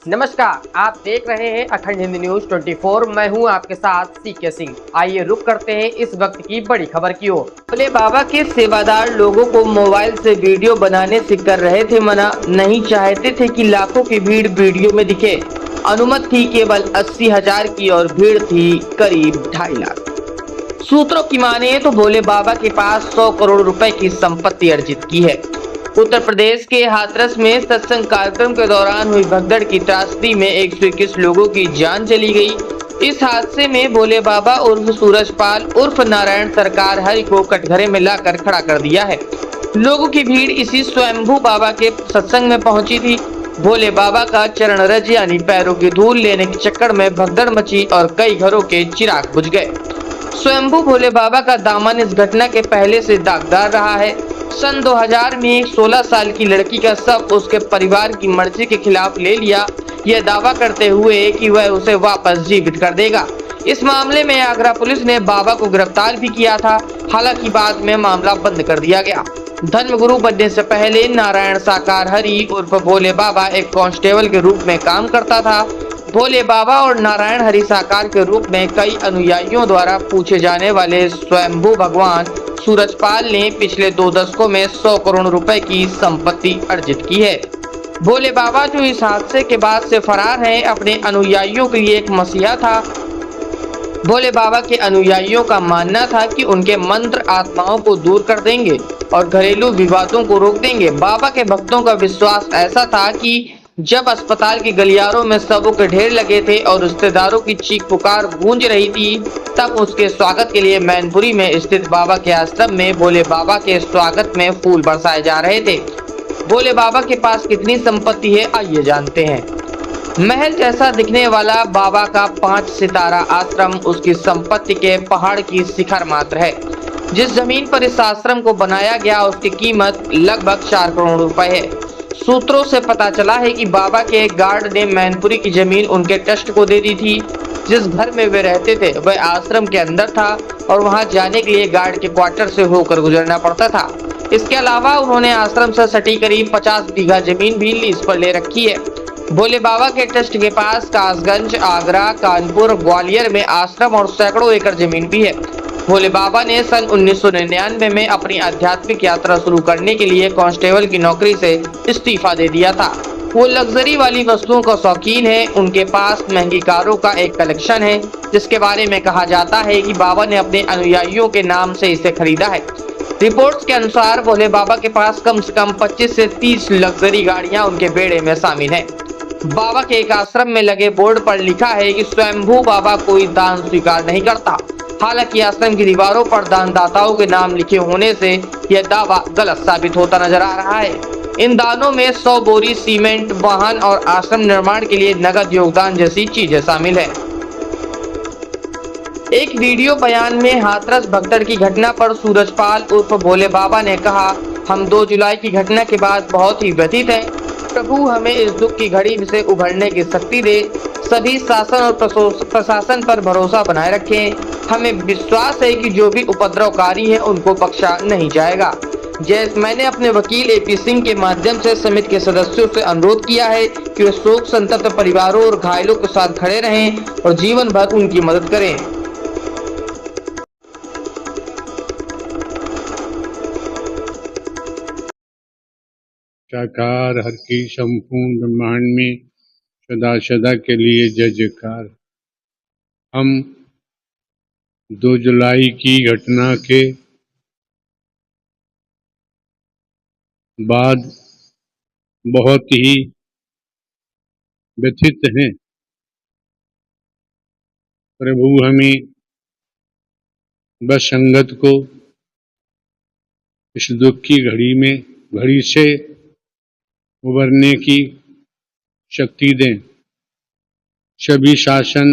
नमस्कार, आप देख रहे हैं अखंड हिंदी न्यूज 24। मैं हूं आपके साथ सीके सिंह। आइए रुक करते हैं इस वक्त की बड़ी खबर की ओर। भोले बाबा के सेवादार लोगों को मोबाइल से वीडियो बनाने से कर रहे थे मना, नहीं चाहते थे कि लाखों की भीड़ वीडियो में दिखे। अनुमति थी केवल 80,000 की और भीड़ थी करीब 2.5 लाख। सूत्रों की माने तो भोले बाबा के पास 100 करोड़ रुपए की संपत्ति अर्जित की है। उत्तर प्रदेश के हाथरस में सत्संग कार्यक्रम के दौरान हुई भगदड़ की त्रासदी में 121 लोगों की जान चली गई। इस हादसे में भोले बाबा उर्फ सूरजपाल उर्फ नारायण सरकार हरि को कटघरे में लाकर खड़ा कर दिया है। लोगों की भीड़ इसी स्वयंभू बाबा के सत्संग में पहुंची थी। भोले बाबा का चरण रज यानी पैरों की धूल लेने के चक्कर में भगदड़ मची और कई घरों के चिराग बुझ गए। स्वयंभू भोले बाबा का दामन इस घटना के पहले से दागदार रहा है। सन 2000 में एक 16 साल की लड़की का शव उसके परिवार की मर्जी के खिलाफ ले लिया, यह दावा करते हुए कि वह उसे वापस जीवित कर देगा। इस मामले में आगरा पुलिस ने बाबा को गिरफ्तार भी किया था, हालांकि बाद में मामला बंद कर दिया गया। धर्मगुरु बनने से पहले नारायण साकार हरि उर्फ भोले बाबा एक कांस्टेबल के रूप में काम करता था। भोले बाबा और नारायण हरि साकार के रूप में कई अनुयायियों द्वारा पूछे जाने वाले स्वयंभू भगवान सूरजपाल ने पिछले 2 दशकों में 100 करोड़ रुपए की संपत्ति अर्जित की है। भोले बाबा जो इस हादसे के बाद से फरार हैं, अपने अनुयायियों के लिए एक मसीहा था। भोले बाबा के अनुयायियों का मानना था कि उनके मंत्र आत्माओं को दूर कर देंगे और घरेलू विवादों को रोक देंगे। बाबा के भक्तों का विश्वास ऐसा था कि जब अस्पताल के गलियारों में शवों के ढेर लगे थे और रिश्तेदारों की चीख पुकार गूंज रही थी, तब उसके स्वागत के लिए मैनपुरी में स्थित बाबा के आश्रम में भोले बाबा के स्वागत में फूल बरसाए जा रहे थे। भोले बाबा के पास कितनी संपत्ति है, आइए जानते हैं। महल जैसा दिखने वाला बाबा का 5 सितारा आश्रम उसकी संपत्ति के पहाड़ की शिखर मात्र है। जिस जमीन पर इस आश्रम को बनाया गया उसकी कीमत लगभग 4 करोड़ रुपए है। सूत्रों से पता चला है कि बाबा के एक गार्ड ने मैनपुरी की जमीन उनके ट्रस्ट को दे दी थी। जिस घर में वे रहते थे वह आश्रम के अंदर था और वहां जाने के लिए गार्ड के क्वार्टर से होकर गुजरना पड़ता था। इसके अलावा उन्होंने आश्रम से सटी करीब 50 बीघा जमीन भी लीज पर ले रखी है। भोले बाबा के ट्रस्ट के पास कासगंज, आगरा, कानपुर, ग्वालियर में आश्रम और सैकड़ों एकड़ जमीन भी है। भोले बाबा ने सन 1999 में अपनी आध्यात्मिक यात्रा शुरू करने के लिए कांस्टेबल की नौकरी से इस्तीफा दे दिया था। वो लग्जरी वाली वस्तुओं का शौकीन है। उनके पास महंगी कारों का एक कलेक्शन है, जिसके बारे में कहा जाता है कि बाबा ने अपने अनुयायियों के नाम से इसे खरीदा है। रिपोर्ट्स के अनुसार भोले बाबा के पास कम से कम 25 से 30 लग्जरी गाड़ियां उनके बेड़े में शामिल हैं। बाबा के एक आश्रम में लगे बोर्ड पर लिखा है कि स्वयंभू बाबा कोई दान स्वीकार नहीं करता। हालांकि आश्रम की दीवारों पर दानदाताओं के नाम लिखे होने से यह दावा गलत साबित होता नजर आ रहा है। इन दानों में 100 बोरी सीमेंट, वाहन और आश्रम निर्माण के लिए नगद योगदान जैसी चीजें शामिल है। एक वीडियो बयान में हाथरस भगदड़ की घटना पर सूरजपाल उर्फ भोले बाबा ने कहा, हम 2 जुलाई की घटना के बाद बहुत ही व्यथित हैं। प्रभु हमें इस दुख की घड़ी से उभरने की शक्ति दे। सभी शासन और प्रशासन पर भरोसा बनाए रखें। हमें विश्वास है कि जो भी उपद्रवकारी है उनको बख्शा नहीं जाएगा। जैसे मैंने अपने वकील AP सिंह के माध्यम से समिति के सदस्यों से अनुरोध किया है कि वे शोक संतप्त परिवारों और घायलों के साथ खड़े रहें और जीवन भर उनकी मदद करें। साकार हर की संपूर्ण ब्रह्मांड में सदा सदा के लिए जय जयकार। हम 2 जुलाई की घटना के बाद बहुत ही व्यथित हैं। प्रभु हमें बस संगत को इस दुख की घड़ी से उबरने की शक्ति दें। सभी शासन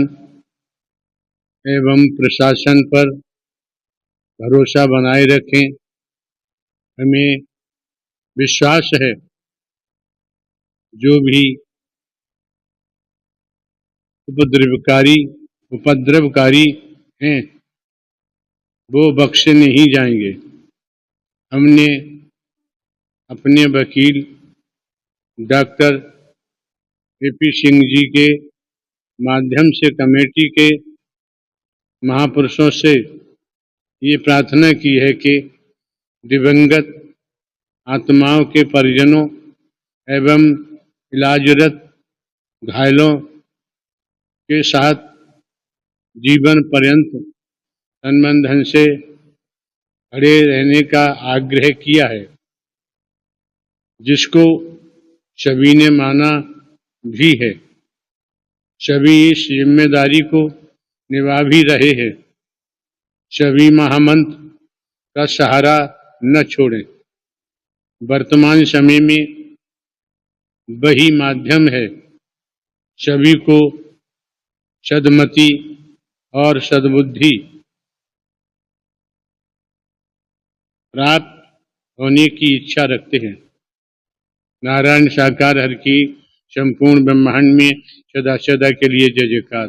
एवं प्रशासन पर भरोसा बनाए रखें। हमें विश्वास है जो भी उपद्रवकारी हैं वो बख्शे नहीं जाएंगे। हमने अपने वकील डॉक्टर AP सिंह जी के माध्यम से कमेटी के महापुरुषों से ये प्रार्थना की है कि दिवंगत आत्माओं के परिजनों एवं इलाजरत घायलों के साथ जीवन पर्यंत तन धन से खड़े रहने का आग्रह किया है, जिसको सभी ने माना भी है। सभी इस जिम्मेदारी को निभा भी रहे हैं। सभी महामंत्र का सहारा न छोड़ें। वर्तमान समय में वही माध्यम है सभी को सद्मति और सद्बुद्धि प्राप्त होने की इच्छा रखते हैं। नारायण साकार हर की संपूर्ण ब्रह्मांड में सदा सदा के लिए जय जयकार।